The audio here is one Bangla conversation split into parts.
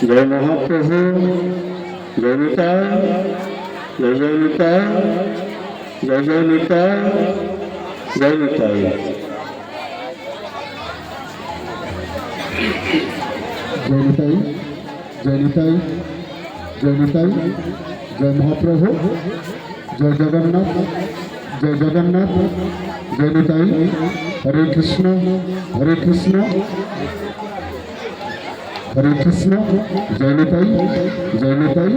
जय महाप्रभु, जय निताय, जय जय निताय, जय जय निताय, जय निताय। जय निताई, जय निताई, जय निताई, जय महाप्रभु, जय जगन्नाथ, जय जगन्नाथ, जय निताई। हरे कृष्ण, हरे कृष्ण, हरे कृष्ण, जय निताई, जय निताई।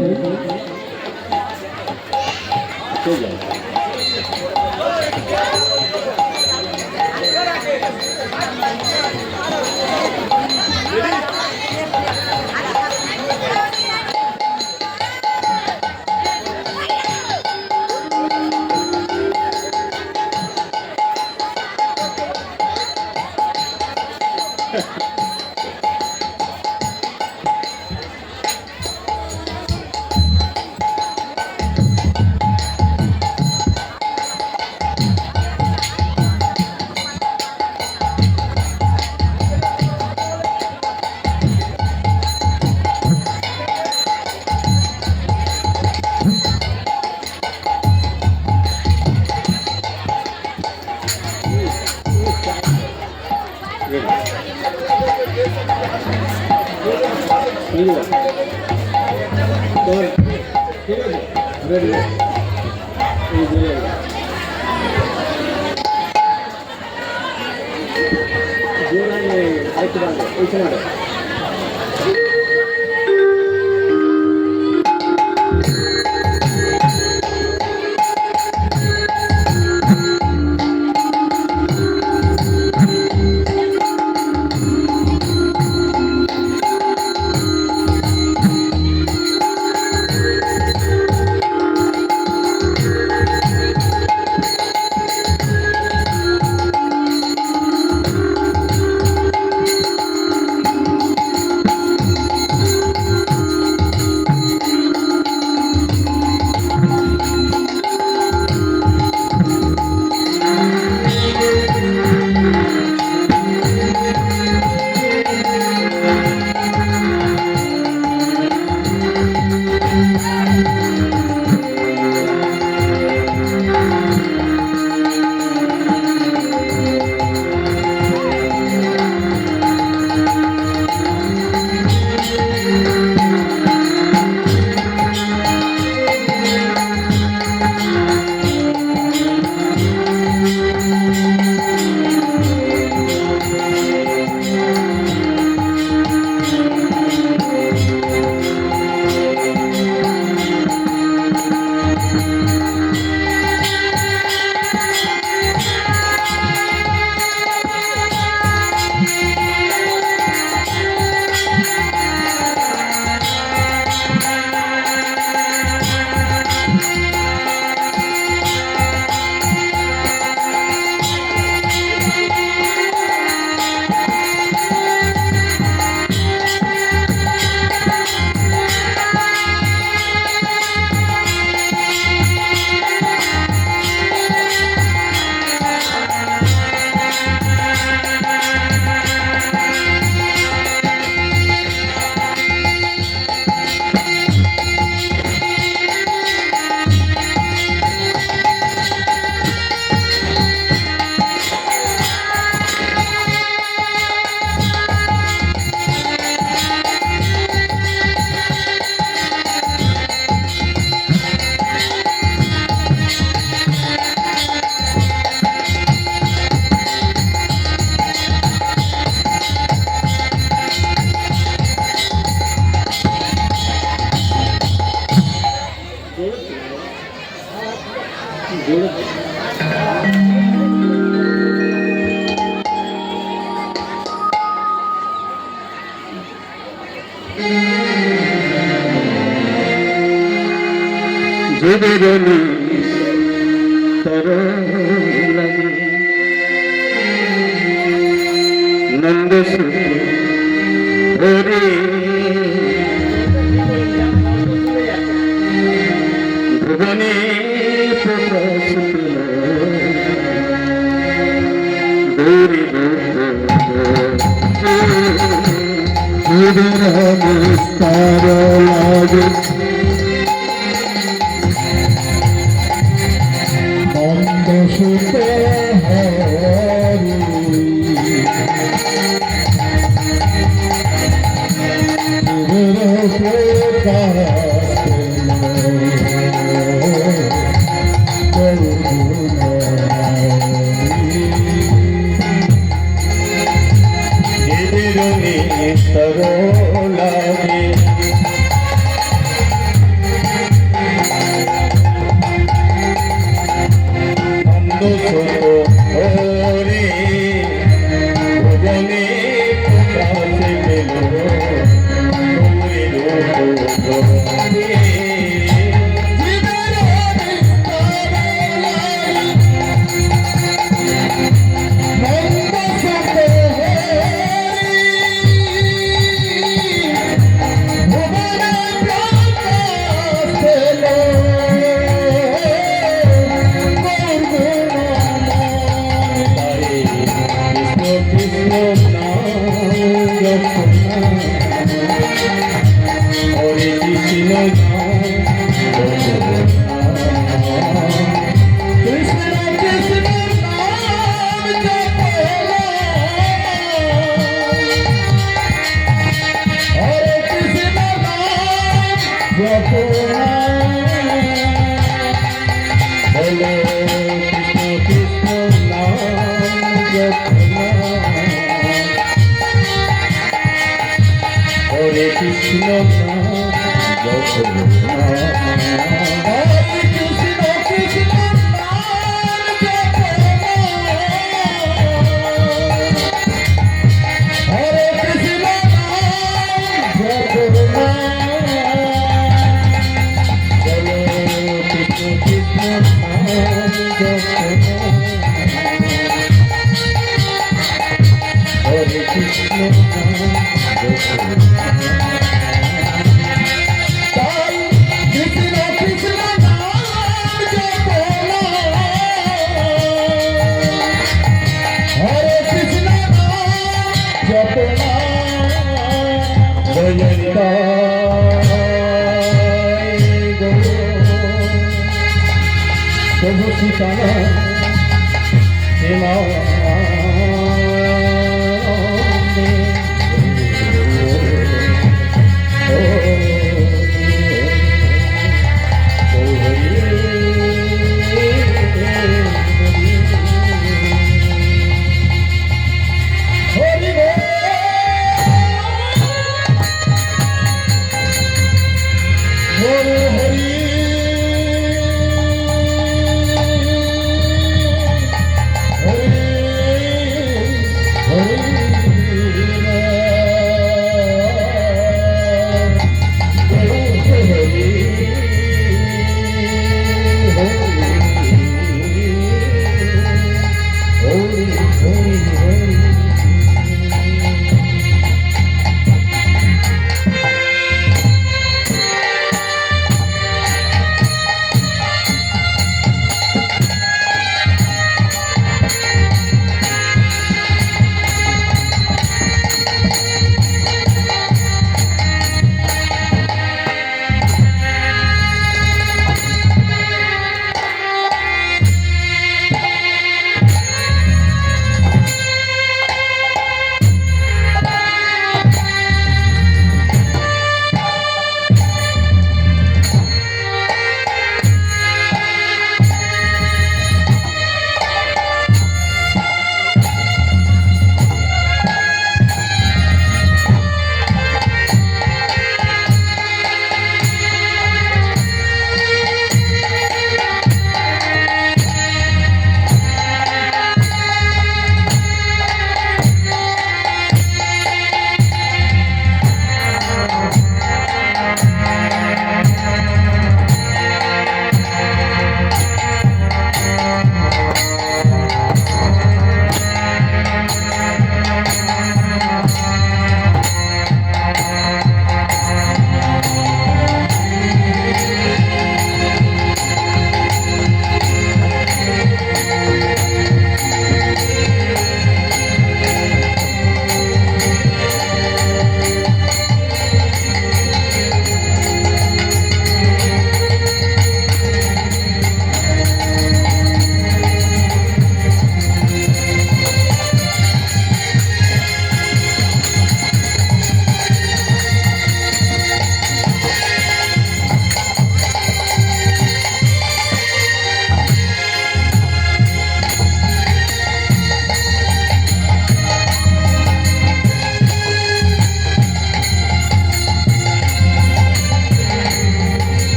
जुबेरनी तरलगी नंद सुत हरे भुवने प्रकाशित गौरी নিস্তার লাগে নন্দ সুত হরি নিস্তর লাগে নন্দ সুত হরি ভুবনে প্রকাশে পেল গৌরী রূপ Hare Krishna, Prabhu Sitaram,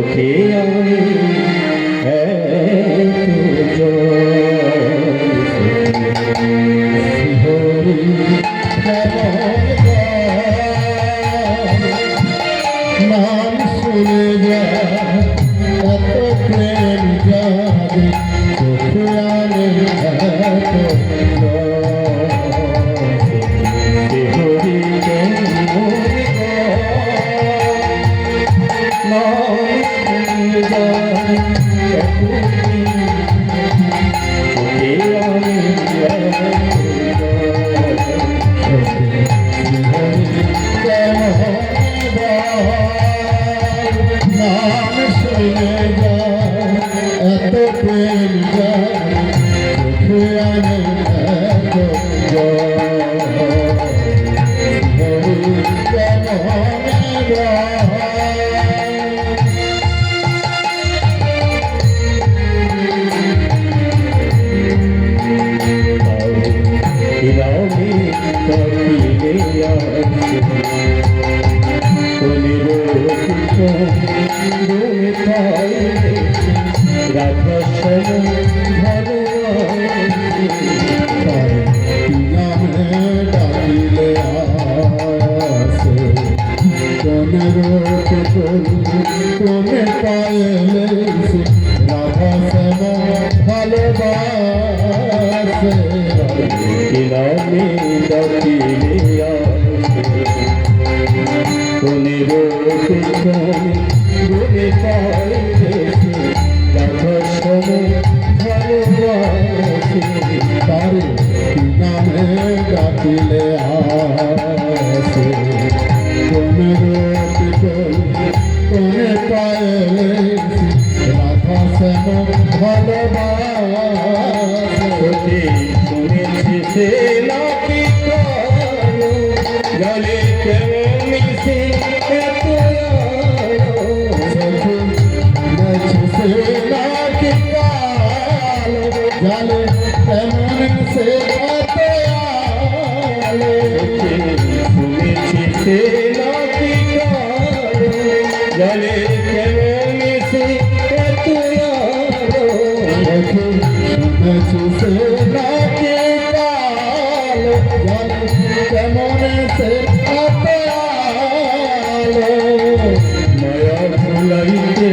চোখে আমি এত জল নাম শুনে যায় এত প্রেম যাবে চোখে আনে এত শিহরি কেন নাম শুনে যায় এত প্রেম যাবে চোখে আনে এত রাধা শ্যাম ভালো নামে ডাকিলে আসে জনের তুমি পাইলে রাধা শ্যাম ভালোবাসে নামে ডাকিলে কোনেরো গুণে পাইলে রাধা শ্যাম ভালোবাসে তার নামে ডাকিলে আসে তুমি পাইলে রাধা শ্যাম ভালোবাসে শুনেছি সে লাকি গলে কেমন মিশে এত জালে কেমন সে শুনেছি সে লাকি গলে কেমন মিশে এত শুনেছি সে নাকি কেমন সে মায়া ভুলাইতে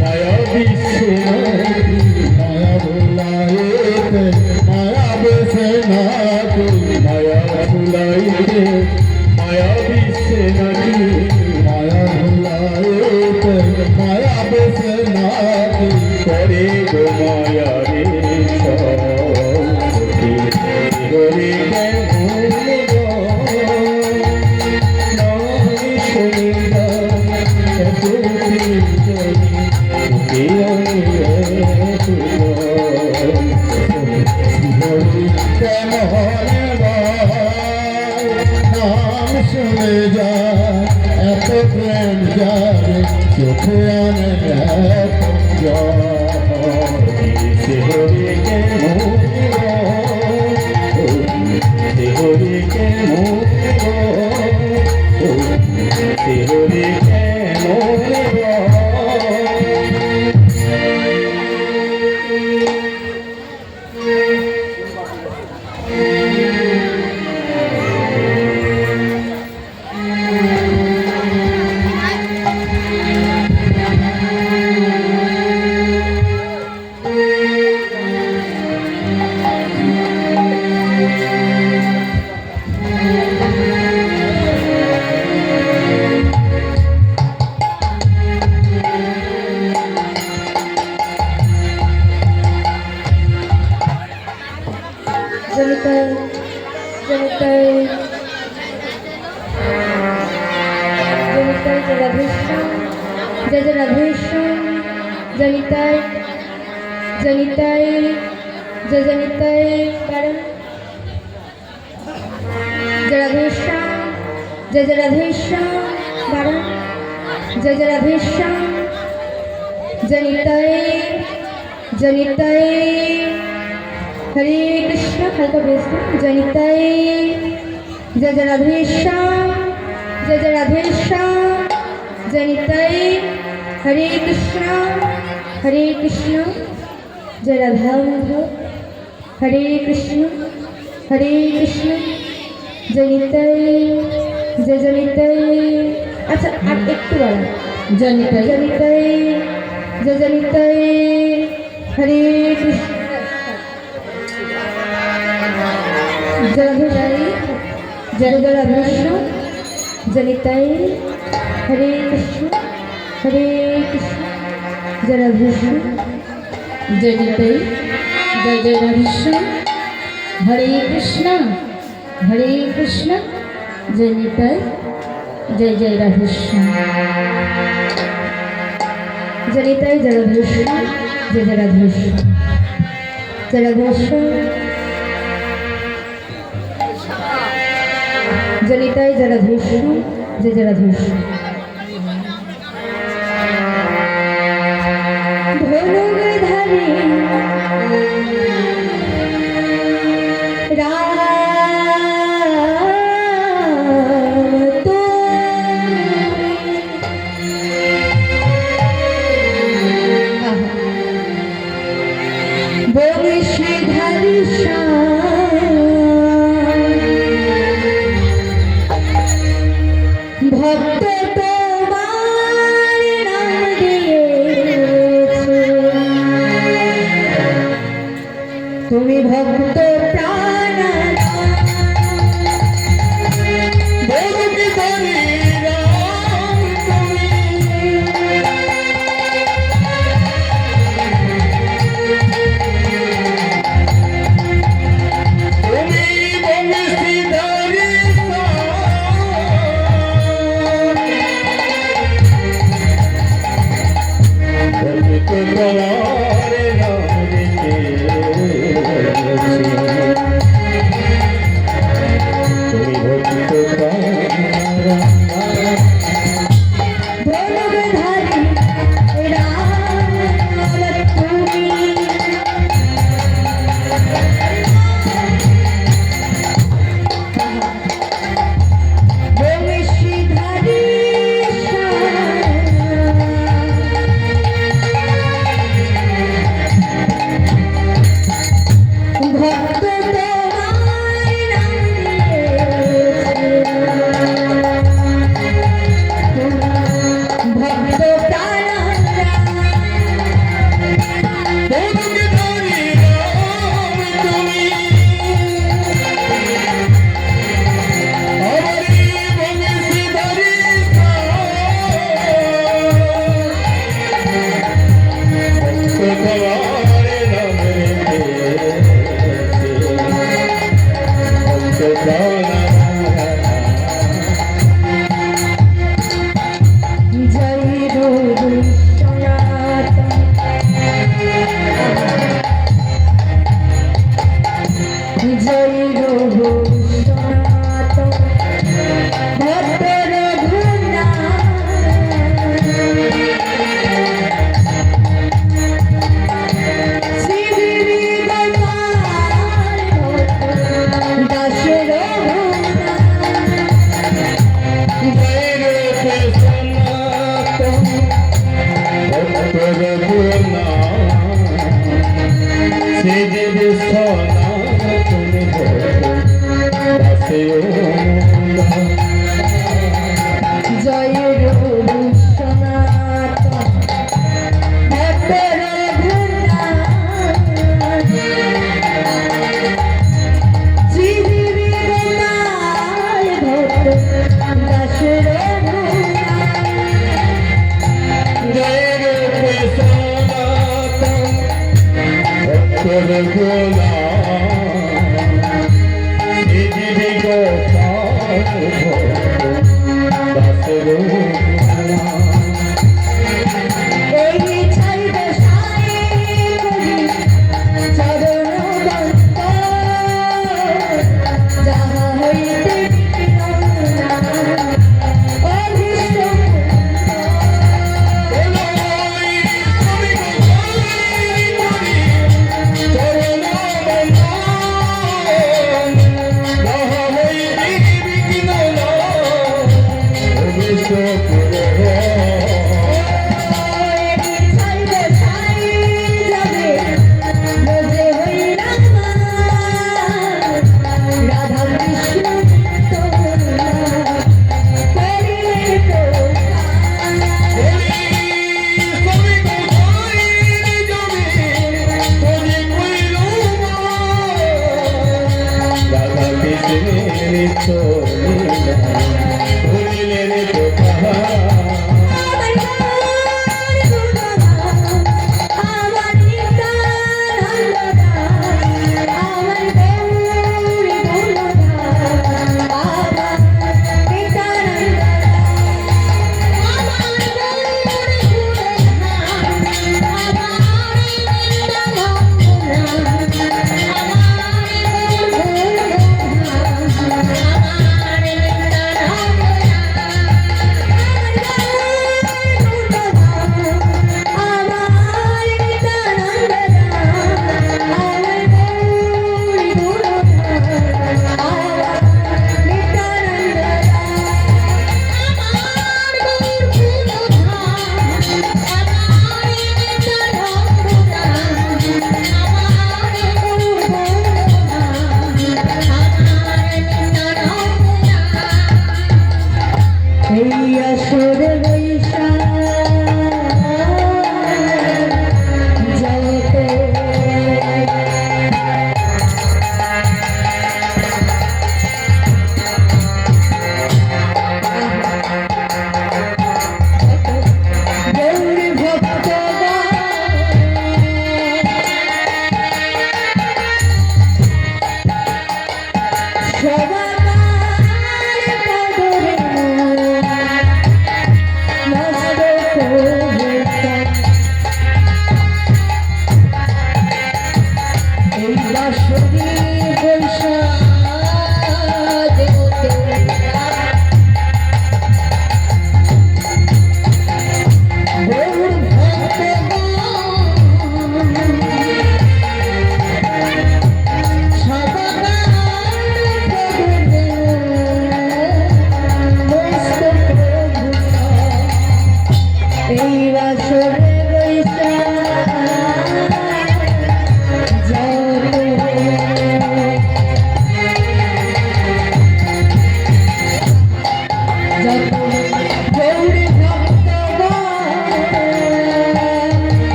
মায়া বিশ্বে মায়া ভুলাইতে মায়া বেছে নাকি মায়া ভুলাইতে মায়া বিশ্বে নাকি মায়া ভুলাইতে মায়া বেছে নাকি করে গো মায়া রে সরে নাম শুনে যায় এত প্রেম যাবে চোখে আনে এত হরে কে হরে কে হরে কে জনিতাই জনিতাই জনিতাই জয় রাধেশ্যাম জয় জয় রাধেশ্যাম জনিতাই জনিতাই জয় জনিতাই কারণ জয় রাধেশ্যাম জয় জয় রাধেশ্যাম কারণ জয় জয় রাধেশ্যাম জনিতাই জনিতাই हरे कृष्ण हल्का बेसना जनिताई जय जय राधेश्याम जय जय राधेश्याम जनिताई হরে কৃষ্ণ জয় রাধা মাধব হরে কৃষ্ণ জয় নিতাই জয় নিতাই। আচ্ছা আর একটু বাড়া জয় নিতাই জয় নিতাই হরে কৃষ্ণ জয় রাধেশ্যাম জয় নিতাই হরে কৃষ্ণ জয় রাধেশ্যাম জয় নিতাই জয় রাধেশ্যাম হরে কৃষ্ণ জয় নিতাই জয় রাধেশ্যাম জয় নিতাই জয় রাধেশ্যাম জয় রাধেশ্যাম জয় রাধেশ্যাম জয় নিতাই জয় রাধেশ্যাম জয় রাধেশ্যাম। ধনুর্ধারী বংশীধারী ভক্ত তোমার নাম দিয়েছে, তুমি ভক্ত প্রাণ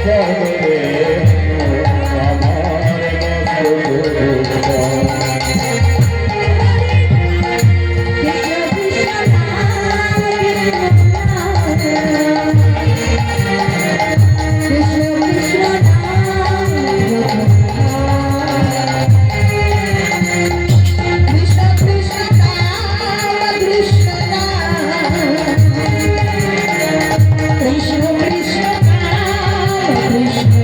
জগতে আমার মস্ত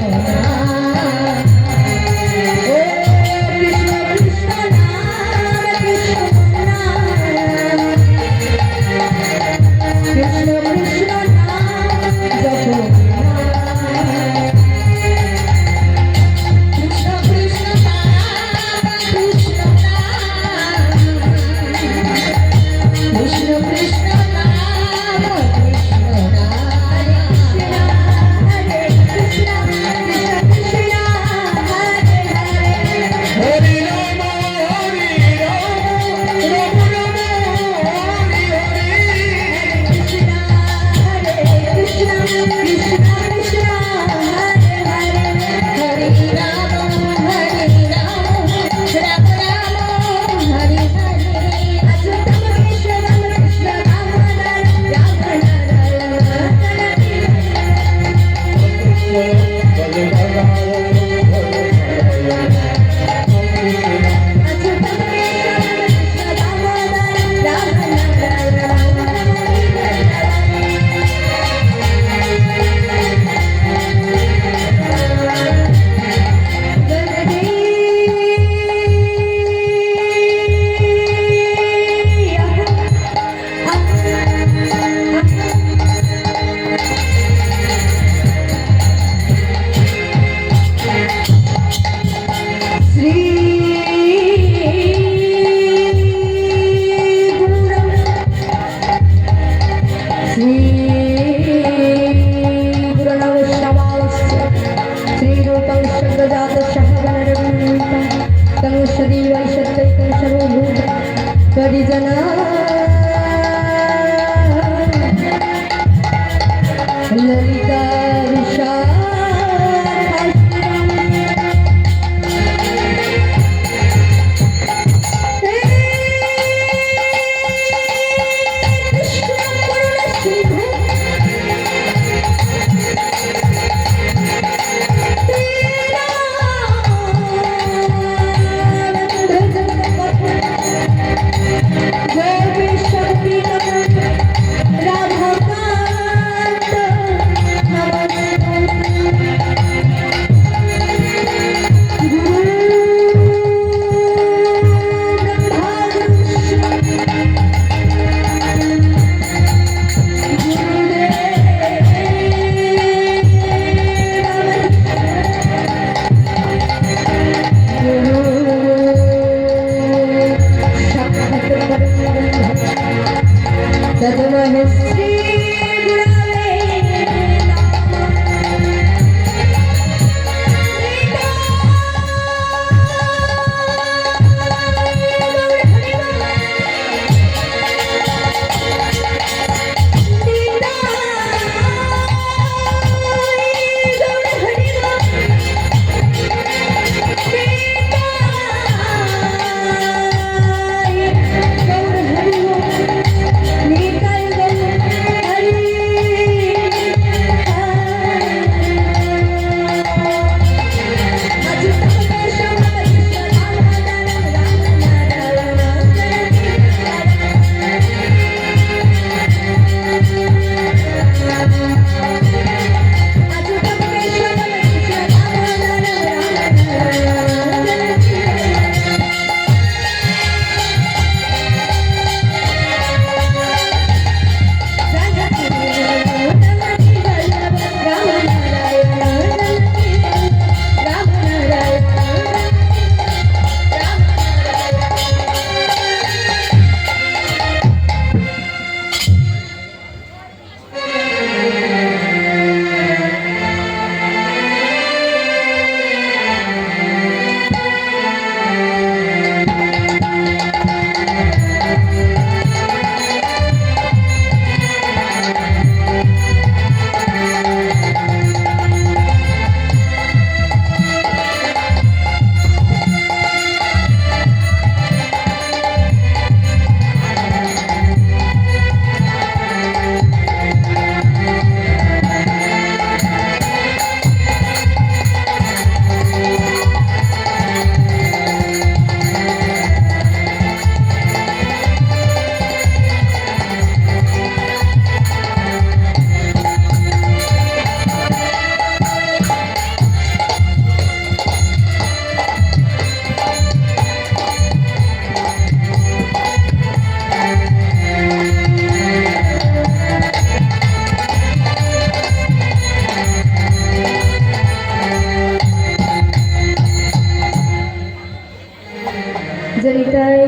জনিতাই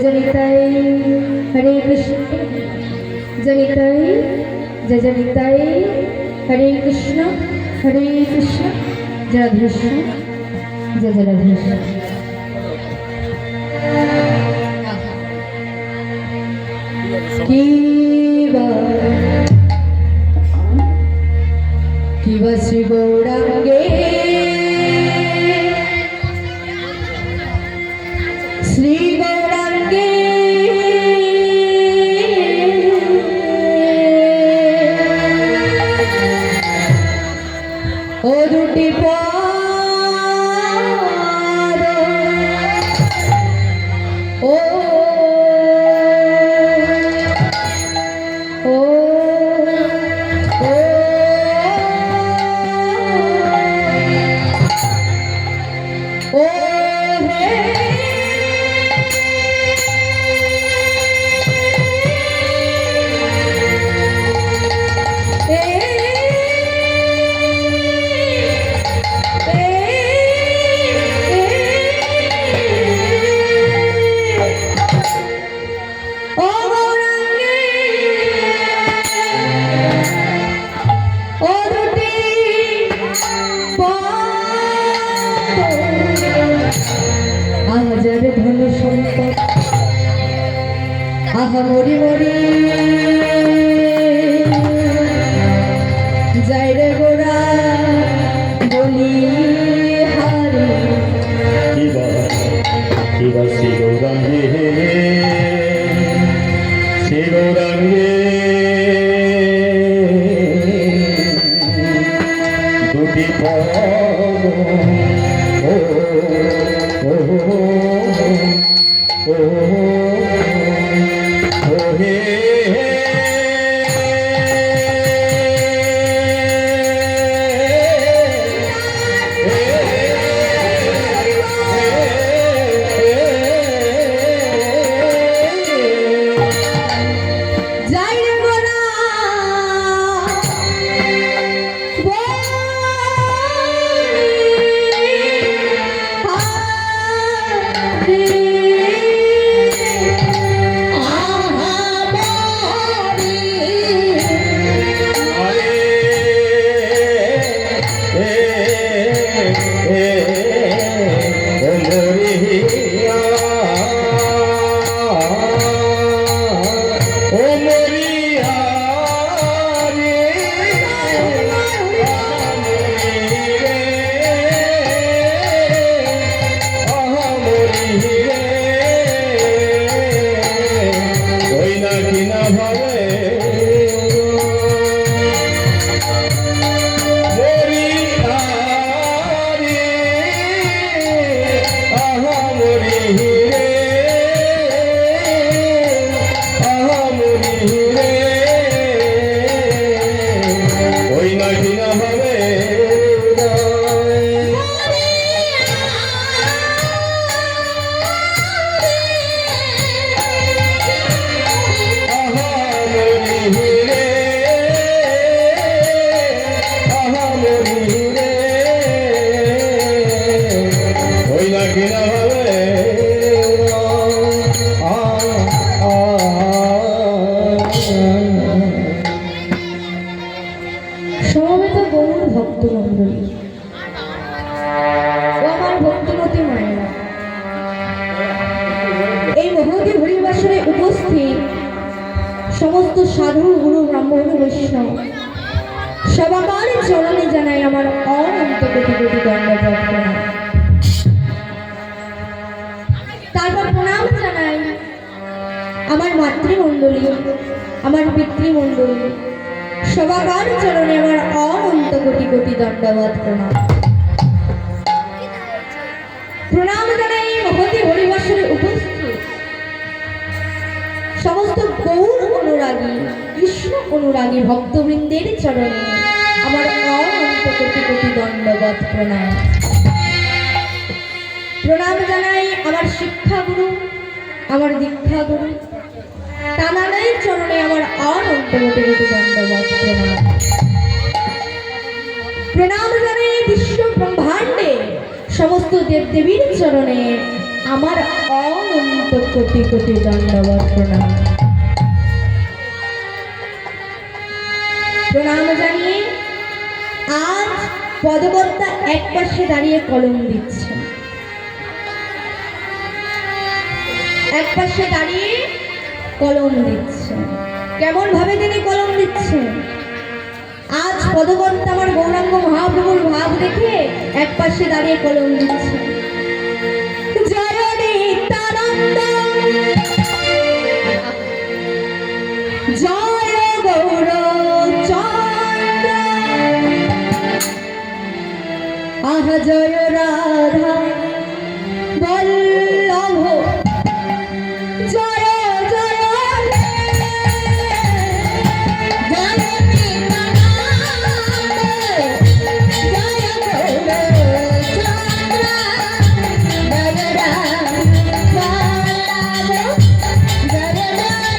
জনিতাই হরে কৃষ্ণ জনিতাই জনিতাই হরে কৃষ্ণ জয় রাধেকৃষ্ণ জয় রাধেকৃষ্ণ। কিবা শ্রী গৌরাঙ্গে শ্রী গৌরাঙ্গে ও দুটি পাদ ও ও ও হে হাজার ধন সম্পদ আহা মরি মরি যাই রে গোরা বলি হারি কিবা শ্রী গৌরাঙ্গে দুটি পদ ও ও ও ও হে যাই রে গোরা সমবেত গৌর ভক্তমণ্ডলী ও আমার ভক্তিমতী মায়েরা, এই মহতী হরিবাসরে উপস্থিত সমস্ত সাধু গুরু ব্রাহ্মণ বৈষ্ণব সবার চরণে জানাই আমার অনন্ত কোটি কোটি দণ্ডবত প্রণাম। তারপর প্রণাম জানাই আমার মাতৃমণ্ডলী, আমার পিতৃমণ্ডলী সবার চরণে আমার অনন্ত কোটি কোটি দণ্ডবত প্রণাম। প্রণাম জানাই মহতী হরিবাসরে উপস্থিত সমস্ত গৌর অনুরাগী কৃষ্ণ অনুরাগী ভক্তবৃন্দের চরণে আমার অনন্ত কোটি কোটি দণ্ডবত প্রণাম। প্রণাম জানাই আমার শিক্ষাগুরু, আমার দীক্ষাগুরু তাদের চরণে আমার অনন্ত কোটি কোটি দণ্ডবত প্রণাম। প্রণাম জানাই বিশ্ব ব্রহ্মাণ্ডে সমস্ত দেবদেবীর চরণে আমার অনন্ত কোটি কোটি দণ্ডবত প্রণাম। প্রণাম জানিয়ে আজ পদকর্তা এক পাশে দাঁড়িয়ে কলম দিচ্ছে, এক পাশে দাঁড়িয়ে কলম দিচ্ছে। কেমন ভাবে তিনি কলম দিচ্ছেন? আজ পদকর্তা আমার গৌরাঙ্গ মহাপ্রভুর ভাব দেখে এক পাশে দাঁড়িয়ে কলম দিচ্ছে। জয় নিত্যানন্দ, জয় গৌরচন্দ্র, আহ জয় রাধা বল্লভ, জয় জয় জয় নিত্যানন্দ, জয় গৌরচন্দ্র, জয় রাধা বল্লভ, জয় জয়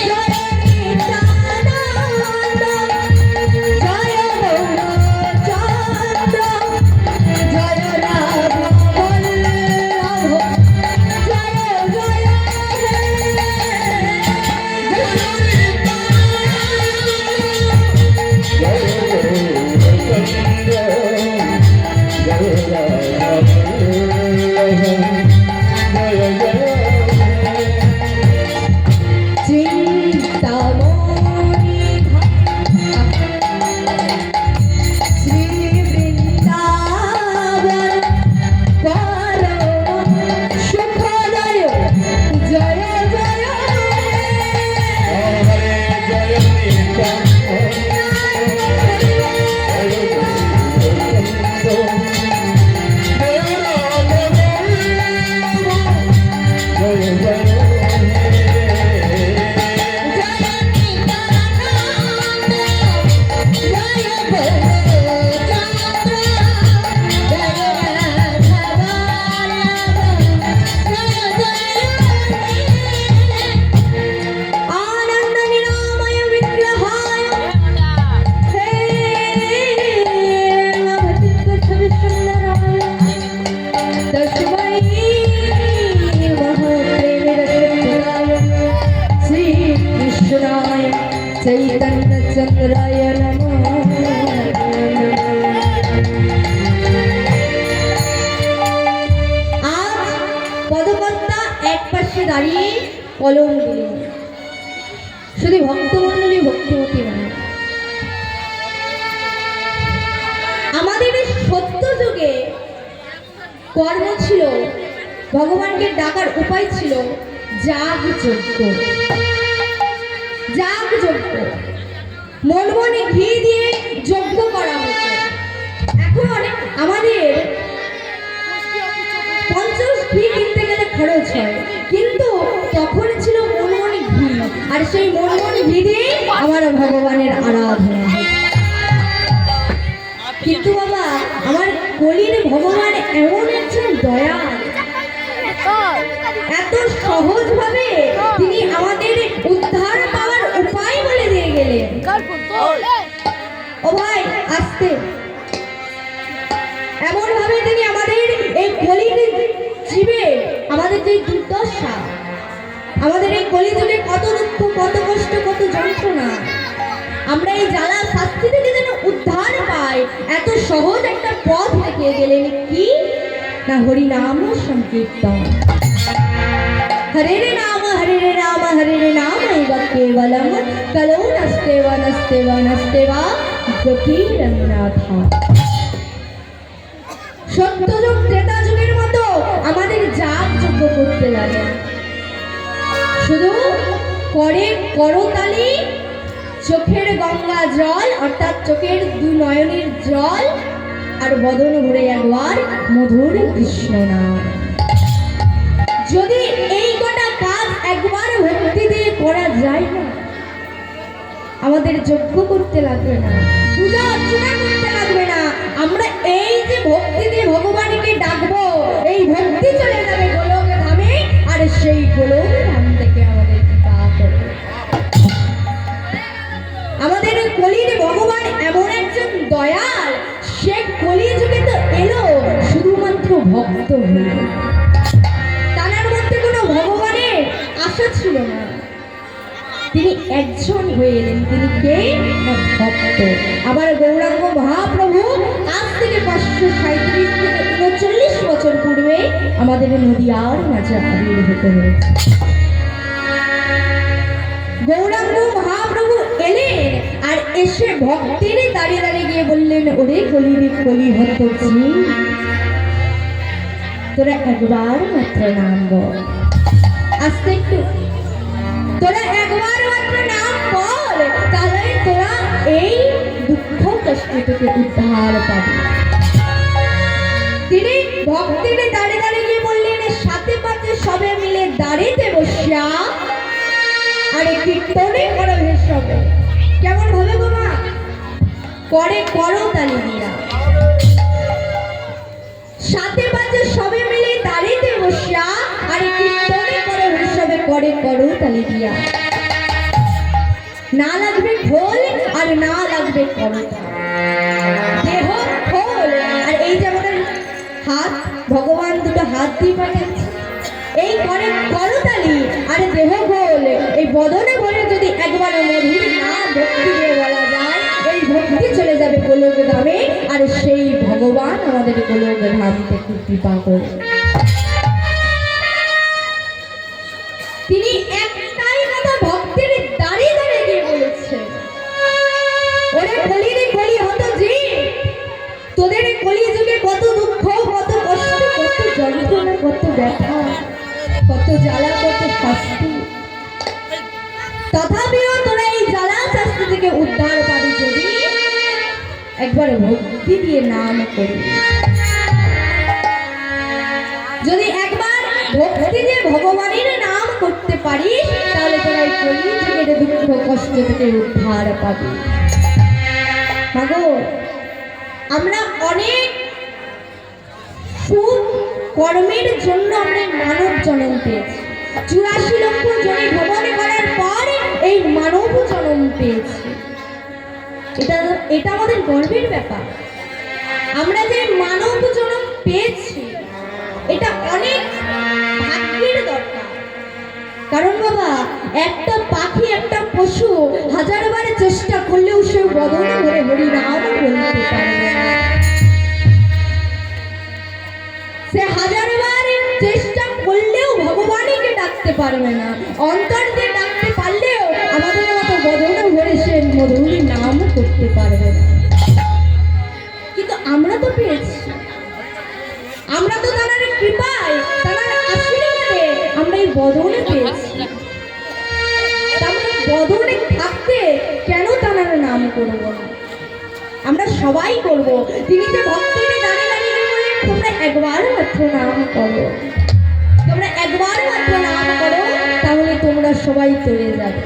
জয় নিত্যানন্দ, জয় গৌরচন্দ্র, জয় রাধা বল্লভ, জয় জয় চিন্তামণি শ্রী বৃন্দাবন পরম সুখদয়, জয় জয় आनंद निरामय विग्रहाय हे सुंदराय तस्मै महाप्रेमरसराय श्री कृष्णाय चैतन्य चंद्राय नमः। আজ পদকর্তা এক পাশে দাঁড়িয়ে কলম দিলেন। শুধু ভক্তমণ্ডলী ভক্তিমতী নয়, আমাদের এই সত্য যুগে কর্ম ছিল, ভগবানকে ডাকার উপায় ছিল যাগযজ্ঞ। যাগযজ্ঞ মন মনে ঘি দিয়ে যজ্ঞ করা হতো। এখন আমাদের 50 ঘি কিনতে গেলে খরচ হয়, কিন্তু তখন ছিল মনমনি ঘি, আর সেই মনমনি ঘি দিয়ে আমার ভগবানের আরাধনা হয়। কিন্তু বাবা, আমার কলির ভগবান এমন একজন দয়াল, এত সহজ ভাবে তিনি আমাদের উদ্ধার পাওয়ার উপায় বলে দিয়ে গেলেন। ও ভাই আসতে, এমন ভাবে তিনি আমাদের এই কলির জীবে, আমাদের যে দুর্দশা, আমাদের এই কলিযুগে কত দুঃখ, কত কষ্ট, কত যন্ত্রণা, আমরা এই জ্বালা শাস্তি থেকে যেন উদ্ধার পাই, এত সহজ একটা পথ দেখিয়ে গেলেন। কি না, হরি নাম সংকীর্তন। হরে রে নাম, হরে রে নাম, হরে রে নাম কেবলম কলো নস্তেবা নস্তেবা নস্তেবা গতিরন্নাথা। সত্যযুগ ত্রেতা যুগের মতো আমাদের যাগযজ্ঞ করতে লাগে। শুধু করে করতালি, চোখের গঙ্গা জল, অর্থাৎ চোখের দু নয়নের জল, আর বদন ভরে একবার মধুর কৃষ্ণ নাম। যদি এই কটা কাজ একবার ভক্তি দিয়ে করা যায় না, আমাদের যজ্ঞ করতে লাগবে না, পূজা অর্চনা করতে লাগবে না। আমরা এই যে ভক্তি দিয়ে ভগবানকে ডাকবো, এই ভক্তি চলে যাবে গোলক ধামে, আর সেই গোলক ধাম থেকে আমাদের কৃপা করবে। আমাদের কলির ভগবান এমন একজন দয়াল, সে কলি যুগে তো এলো শুধুমাত্র ভক্ত হইল। তার মধ্যে কোনো ভগবানের আশা ছিল না, তিনি একজন হয়ে এলেন। তিনি কে? না ভক্ত। আবার গৌরাঙ্গ মহাপ্রভু আজ থেকে 537 থেকে 39 বছর পূর্বে আমাদের নদিয়ার মাঝে আবির্ভূত হয়েছে। গৌরাঙ্গ মহাপ্রভু এলেন আর এসে ভক্তের দাঁড়িয়ে দাঁড়িয়ে গিয়ে বললেন, ওরে কলিরে কলি হত তোরা একবার মাত্র নাম বল। আস্তে একটু, তোরা একবার মাত্র নাম বল, তাহলে তোরা এই দুঃখ কষ্ট থেকে উদ্ধার পাবি। তিনি ভক্তের দাঁড়িয়ে দাঁড়িয়ে গিয়ে বললেন, সাথে পাতে সবে মিলে দাঁড়িতে বসিয়া আর কীর্তনে করো হে সবে। কেমন ভাবে গো মা? করে করো তালি দিয়া। সাথে পাতে সবে মিলে দাঁড়িতে বসিয়া আর কীর্তনে করো হে সবে, করে করো তালি দিয়া। না লাগবে খোল আর না লাগবে করতা, দেহ খোল। আর এই যে আমাদের হাত, ভগবান দুটো হাত দিয়ে পাঠাচ্ছে, এই করে করতালি আর দেহ গোল, এই বদনে বলে যদি একবার মধুর না ভক্তি দিয়ে বলা যায়, এই ভক্তি চলে যাবে গোলক ধামে। আর সেই ভগবান আমাদের গোলক ধাম থেকে কৃপা করে। তিনি একটাই কথা ভক্তের দাঁড়িয়ে দাঁড়িয়ে গিয়ে বলেছে, ওরে কলিরে কলি হতো যে, তোদের কলি যুগে কত দুঃখ, কত কষ্ট, কত যন্ত্রণা, কত ব্যথা, কত জ্বালা, কত শাস্তি, তথাপিও তোরা এই জ্বালা শাস্তি থেকে উদ্ধার পাবি যদি একবার ভক্তি দিয়ে নাম করি। যদি একবার ভক্তি দিয়ে ভগবানের নাম করতে পারিস, তাহলে তোরা এই কলি যুগের দুঃখ কষ্ট থেকে উদ্ধার পাবি। মাগো, আমরা অনেক সুখ কর্মের জন্য আমরা মানব জন্ম পেয়েছি। 84 লক্ষ জনে ভ্রমণ করার পর এই মানব জন্ম পেয়েছি। এটা আমাদের গর্বের ব্যাপার। আমরা যে মানব জন্ম পেয়েছি এটা অনেক ভাগ্যের দরকার। কারণ বাবা, একটা পাখি, একটা পশু হাজারবার চেষ্টা করলেও সে বদন ধরে হরিনাম বলতে পারবে না। সে হাজারবার চেষ্টা করলেও ভগবানকে ডাকতে পারবে না। অন্তর দিয়ে ডাকতে পারলেও আমাদের মতো বদন ভরে সে মধুর নাম করতে পারবে না। কিন্তু আমরা তো পেয়েছি, আমরা তো তার কৃপায়, তার আশীর্বাদে আমরা এই বদনে পেয়েছি। বদনে থাকতে কেন তার নাম করব না? আমরা সবাই করব। তিনি যে ভক্তকে দাঁড়িয়ে দাঁড়িয়ে বলেন, তোমরা একবার মাত্র নাম করো, তোমরা একবার মাত্র নাম করো, তাহলে তোমরা সবাই চলে যাবে।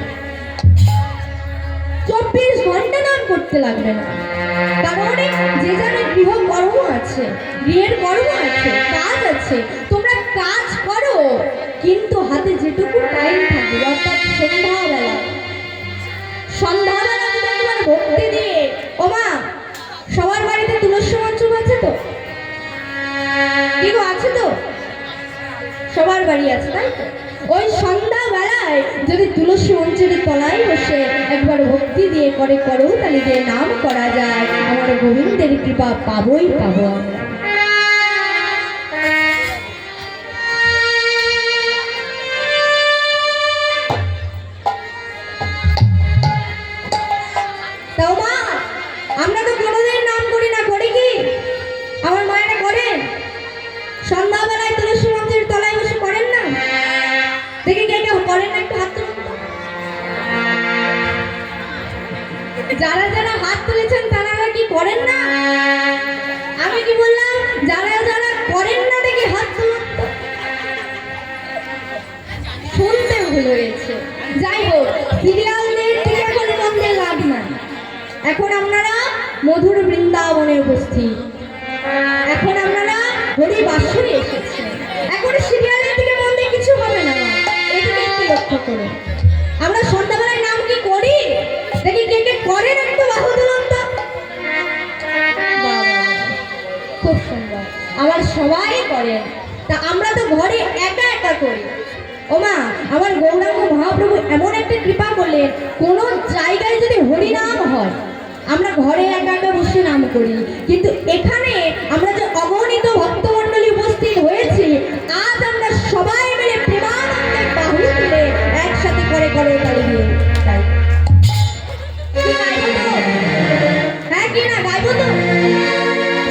24 ঘন্টা নাম করতে লাগবে না। কারণ যে যাদের গৃহ কর্ম আছে, গৃহের কর্ম আছে, কাজ আছে, তোমরা কাজ করো, কিন্তু হাতে যেটুকু টাইম থাকে, অর্থাৎ সন্ধ্যাবেলা, সন্ধ্যাবেলা একবার ভক্তি দিয়ে, ও মা, সবার বাড়িতে তুলসী মঞ্চ আছে তো? কি গো, আছে তো? সবার বাড়ি আছে, তাই তো? ওই সন্ধ্যাবেলায় যদি তুলসী মঞ্চের তলায় বসে একবার ভক্তি দিয়ে করে করো তাহলে দিয়ে নাম করা যায়, আমার গোবিন্দের কৃপা পাবোই পাবো আমরা। তাও মা, আমরা তো কোনোদিন নাম করি না, করি কি? আমার মায়েরা করেন? সন্ধ্যাবেলায় তুলসী মঞ্চের তলায় বসে করেন না? দেখি কে কে করেন না, একটু হাত তুলুন। যারা যারা হাত তুলেছেন তারা কি করেন না? আমি কি বললাম? যারা যারা করেন না দেখি হাত তুলুন। শুনতে ভুল হয়েছে। যাই হোক, সিরিয়ালদের থেকে এখন মন্দের লাভ নাই। এখন আপনারা মধুর বৃন্দাবনে উপস্থিত, এখন আপনারা হরি বাসরে এসেছেন। এখন সিরিয়ালের দিকে মন দিয়ে কিছু হবে না, এদিকে একটু লক্ষ্য করুন। আমরা সন্ধ্যাবেলায় নাম কি করি? দেখি কে কে করেন, একটু বাহু তুলুন তো। খুব সুন্দর। আবার সবাই করেন, তা আমরা তো ঘরে একা একা করি। ওমা, আমার গৌরাঙ্গ মহাপ্রভু এমন একটা কৃপা করলেন, কোনো জায়গায় যদি হরিনাম হয় আমরা ঘরে একা একা বসে নাম করি, কিন্তু এখানে আমরা যে অগণিত ভক্তমণ্ডলী উপস্থিত হয়েছি, আজ আমরা সবাই মিলে প্রেমানন্দে বাহু তুলে একসাথে করে করে তালি দিয়ে তাই কি গাইবো তো? হ্যাঁ কি না গাইবো তো?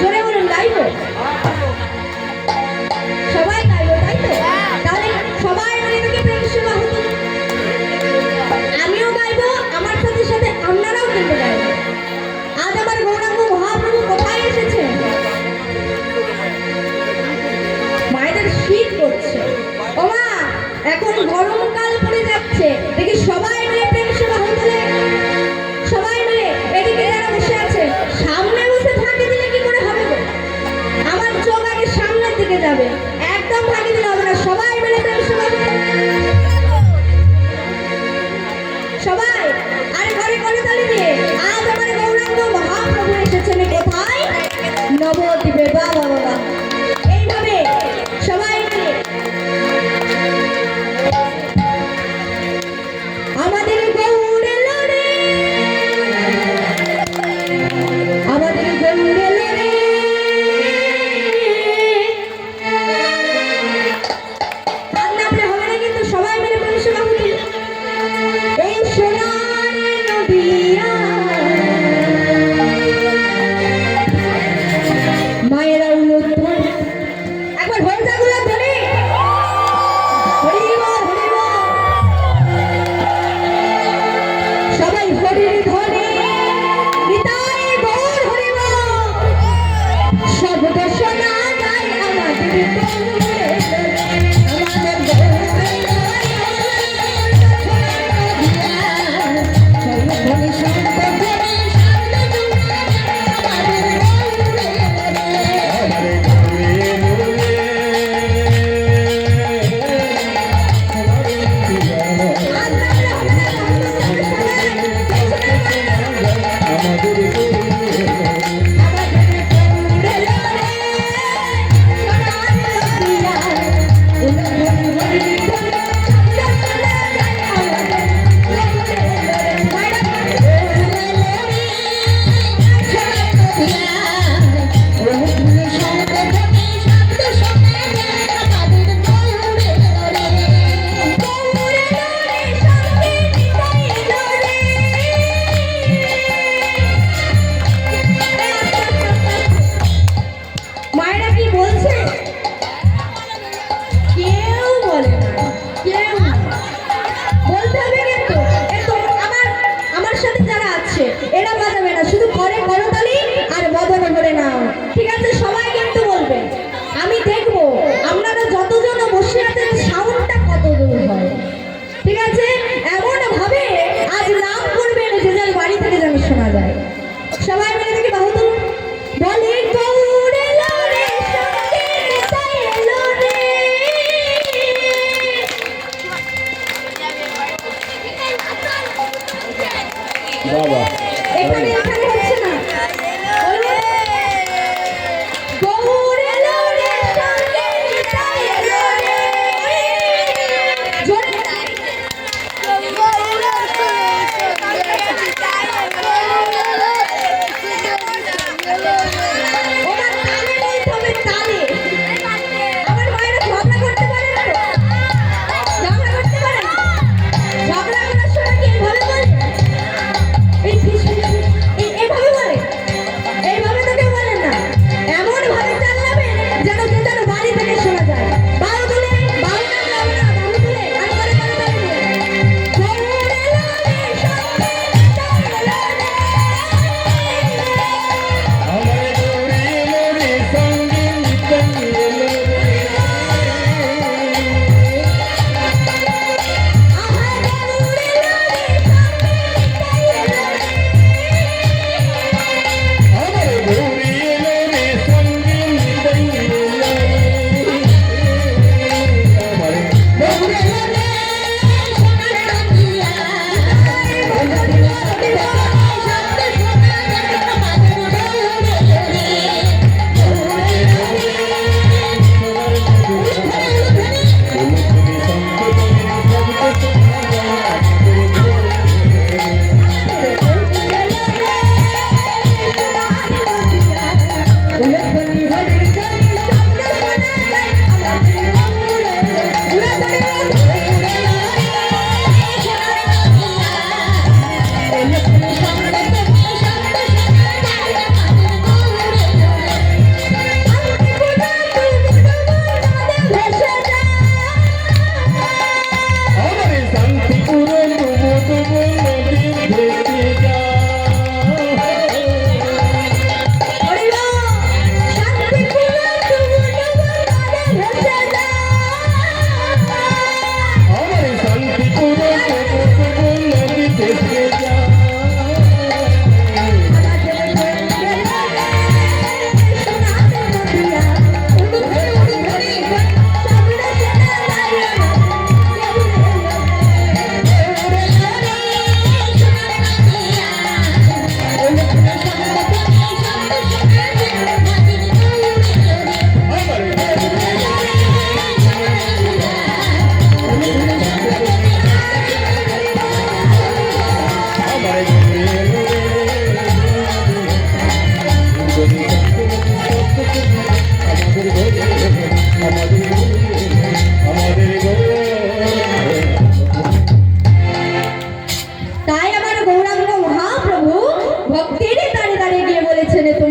জোরে বলুন, গাইবো? সবাই গাইবো তাই তো? তাহলে সবাই মিলে থেকে প্রেম সে বাহু তুলে আমিও গাইবো, আমার সাথে সাথে আপনারাও কিন্তু গাইবো। আজ আমার গৌরাঙ্গ মহাপ্রভু কোথায় এসেছে?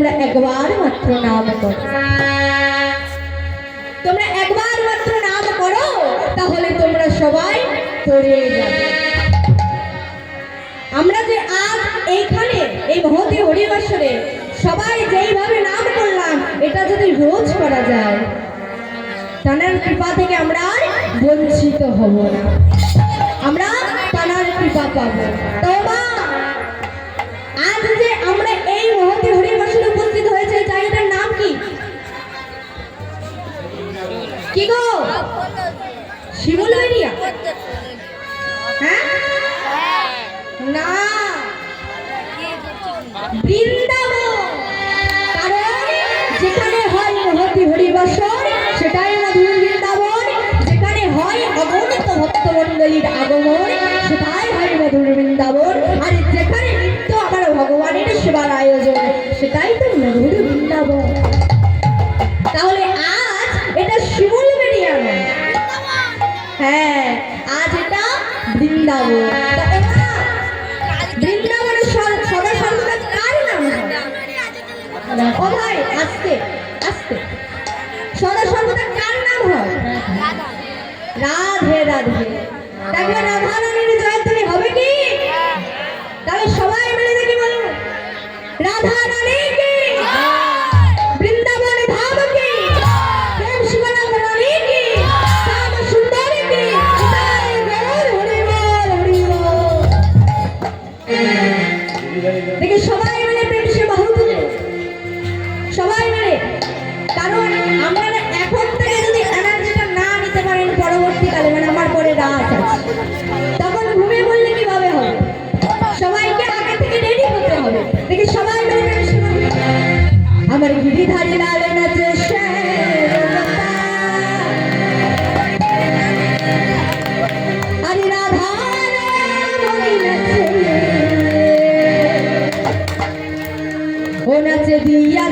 তোমরা একবার মাত্র নাম করো, তোমরা একবার মাত্র নাম করো, তাহলে তোমরা সবাই পড়ে যাবে। আমরা যে আজ এইখানে এই মহতী হরিবাসরে সবাই যেইভাবে নাম করলাম, এটা যদি রোজ করা যায়, তানার কৃপা থেকে আমরা আর বঞ্চিত হব না, আমরা তানার কৃপা পাবো। তো মা, আজ যে আমরা এই মহতী হরিবাসরে উপস্থিত হয়েছে, এই জায়গাটার নাম কি? কি গো? শিমুল এরিয়া? হ্যাঁ না, বৃন্দাবন। কারণ যেখানে হয় মহতী হরিবাসর সেটাই মধুর বৃন্দাবন, যেখানে হয় অগণিত ভক্তমণ্ডলীর আগমন সেটাই হয় মধুর বৃন্দাবন, আর যেখানে নিত্য আমার ভগবানের সেবার আয়োজন সেটাই তো মধুর বৃন্দাবন। তাহলে আজ এটা শিমুল বেরিয়া নয়, হ্যাঁ আজ এটা বৃন্দাবন। বৃন্দাবনের সদা সর্বদা কার নাম হয়? ও ভাই আস্তে আস্তে, সদা সর্বদা কার নাম হয়? রাধে রাধে। দেখো রাধা রানীর জয়ধ্বনি হবে কি? তাহলে সবাই মিলে দেখি বলুন, রাধা রানী কি, বৃন্দাবন ধাম কি, প্রেম শিবানন্দ রানী কি, শ্যাম সুন্দরী কি, জয় গৌর হরি বল হরি বল। দেখি সবাই মিলে প্রেম সে বাহু তুলে, সবাই মিলে। কারণ আপনারা এখন থেকে যদি এনার্জিটা না নিতে পারেন, পরবর্তীকালে মানে আমার পরে রাত আছে, তখন ঘুমিয়ে বললে কিভাবে হবে? সবাইকে আগে থেকে রেডি হতে হবে। দেখি সবাই মিলে প্রেম সে বাহু তুলে। আমার গিরিধারী লাল নাচে আরে রাধা রানী নাচে, ও নাচে দিয়া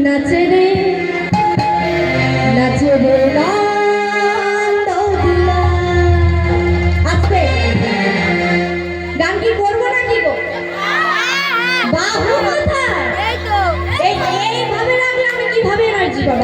নাচে রে নাচে রে নন্দ দিলা। আস্তে গান কি করবো না কি গো? বাহু মাথা এইভাবে রাখলে আমি কিভাবে এনার্জি পাবো?